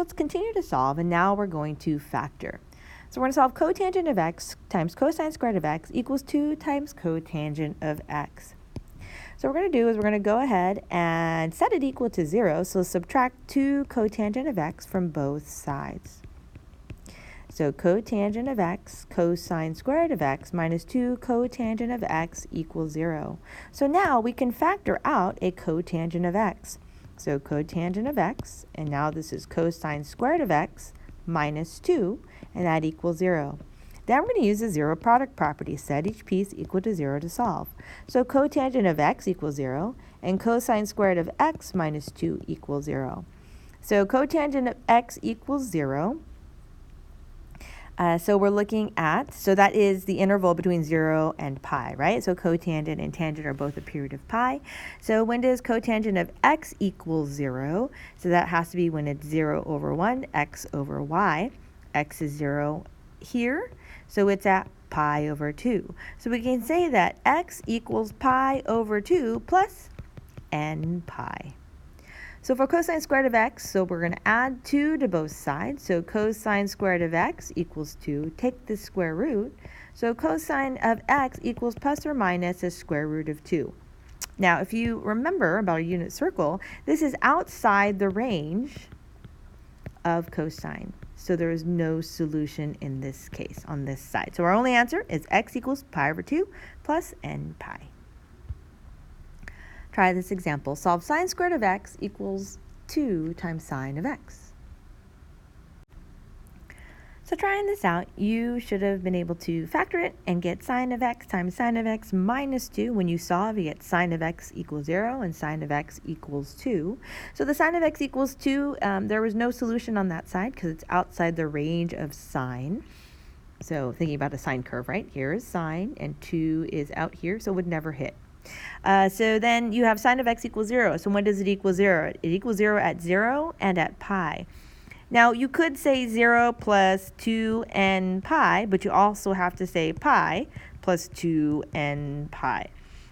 let's continue to solve, and now we're going to factor. So we're going to solve cotangent of x times cosine squared of x equals 2 times cotangent of x. So what we're going to do is we're going to go ahead and set it equal to 0, so subtract 2 cotangent of x from both sides. So cotangent of x, cosine squared of x, minus 2 cotangent of x equals 0. So now we can factor out a cotangent of x. So cotangent of x, and now this is cosine squared of x minus 2, and that equals 0. Then we're going to use the zero product property, set each piece equal to 0 to solve. So cotangent of x equals 0, and cosine squared of x minus 2 equals 0. So cotangent of x equals 0. So we're looking at, so that is the interval between 0 and pi, right? So cotangent and tangent are both a period of pi. So when does cotangent of x equal 0? So that has to be when it's 0 over 1, x over y. X is 0 here, so it's at pi over 2. So we can say that x equals pi over 2 plus n pi. So for cosine squared of x, so we're going to add 2 to both sides. So cosine squared of x equals 2. Take the square root. So cosine of x equals plus or minus the square root of 2. Now, if you remember about a unit circle, this is outside the range of cosine. So there is no solution in this case on this side. So our only answer is x equals pi over 2 plus n pi. Try this example. Solve sine squared of x equals 2 times sine of x. So trying this out, you should have been able to factor it and get sine of x times sine of x minus 2. When you solve, you get sine of x equals 0 and sine of x equals 2. So the sine of x equals 2, there was no solution on that side because it's outside the range of sine. So thinking about a sine curve, right? Here is sine and 2 is out here, so it would never hit. So then you have sine of x equals 0. So when does it equal 0? It equals 0 at 0 and at pi. Now you could say 0 plus 2n pi, but you also have to say pi plus 2n pi.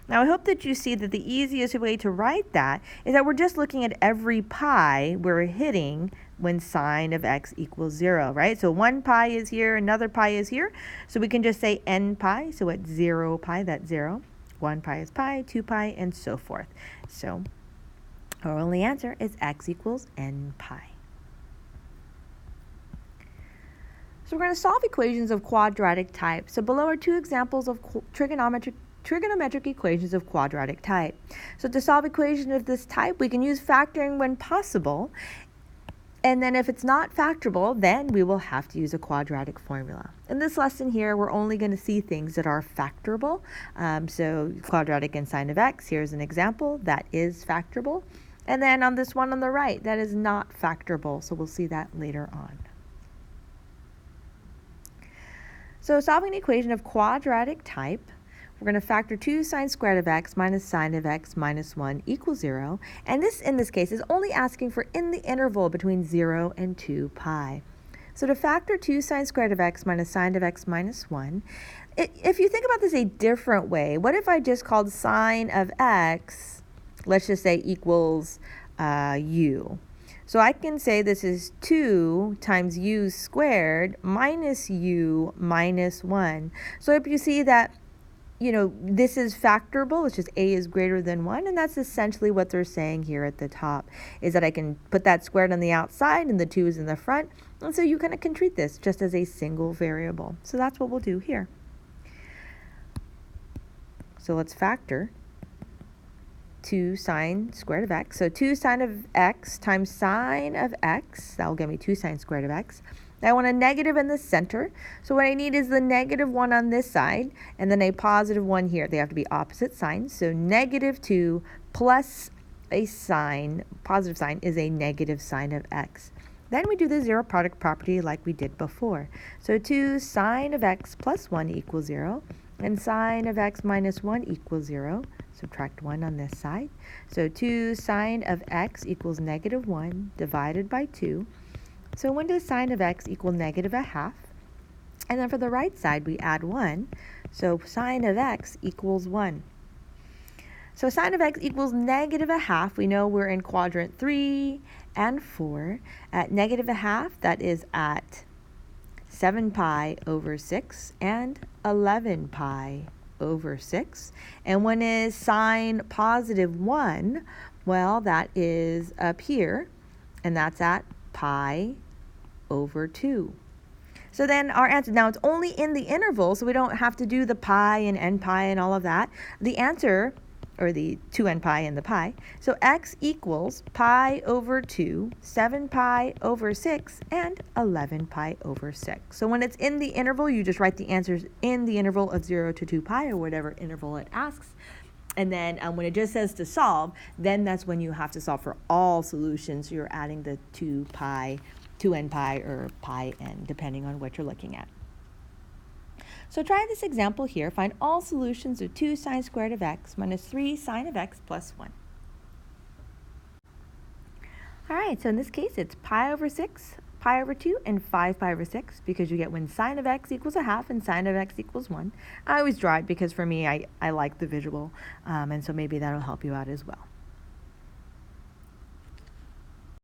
Now I hope that you see that the easiest way to write that is that we're just looking at every pi we're hitting when sine of x equals 0, right? So 1 pi is here, another pi is here. So we can just say n pi. So at 0 pi, that's 0. 1 pi is pi, 2 pi, and so forth. So our only answer is x equals n pi. So we're going to solve equations of quadratic type. So below are 2 examples of trigonometric equations of quadratic type. So to solve equations of this type, we can use factoring when possible. And then if it's not factorable, then we will have to use a quadratic formula. In this lesson here, we're only going to see things that are factorable. So quadratic and sine of x, here's an example that is factorable. And then on this one on the right, that is not factorable. So we'll see that later on. So solving an equation of quadratic type, we're going to factor 2 sine squared of x minus sine of x minus 1 equals 0. And this, in this case, is only asking for in the interval between 0 and 2 pi. So to factor 2 sine squared of x minus sine of x minus 1, if you think about this a different way, what if I just called sine of x, let's just say equals u? So I can say this is 2 times u squared minus u minus 1. So if you see that, this is factorable, it's just a is greater than 1, and that's essentially what they're saying here at the top, is that I can put that squared on the outside and the 2 is in the front, and so you kind of can treat this just as a single variable. So that's what we'll do here. So let's factor 2 sine squared of x. So 2 sine of x times sine of x, that will give me 2 sine squared of x. I want a negative in the center, so what I need is the negative 1 on this side, and then a positive 1 here. They have to be opposite signs, so negative 2 plus a sign, positive sign, is a negative sine of x. Then we do the zero product property like we did before. So 2 sine of x plus 1 equals 0, and sine of x minus 1 equals 0. Subtract 1 on this side. So 2 sine of x equals negative 1 divided by 2. So when does sine of x equal negative a half? And then for the right side, we add 1. So sine of x equals 1. So sine of x equals negative a half. We know we're in quadrant 3, and 4. At negative a half, that is at 7 pi over 6 and 11 pi over 6. And when is sine positive 1? Well, that is up here, and that's at pi over 2. So then our answer, now it's only in the interval, so we don't have to do the pi and n pi and all of that. The answer, or the 2n pi and the pi, so x equals pi over 2, 7 pi over 6, and 11 pi over 6. So when it's in the interval, you just write the answers in the interval of 0 to 2 pi, or whatever interval it asks. And then when it just says to solve, then that's when you have to solve for all solutions. So you're adding the 2n pi or pi n, depending on what you're looking at. So try this example here. Find all solutions of 2 sine squared of x minus 3 sine of x plus 1. All right, so in this case, it's pi over 6, pi over 2, and 5 pi over 6, because you get when sine of x equals a half and sine of x equals 1. I always draw it because for me, I like the visual, and so maybe that'll help you out as well.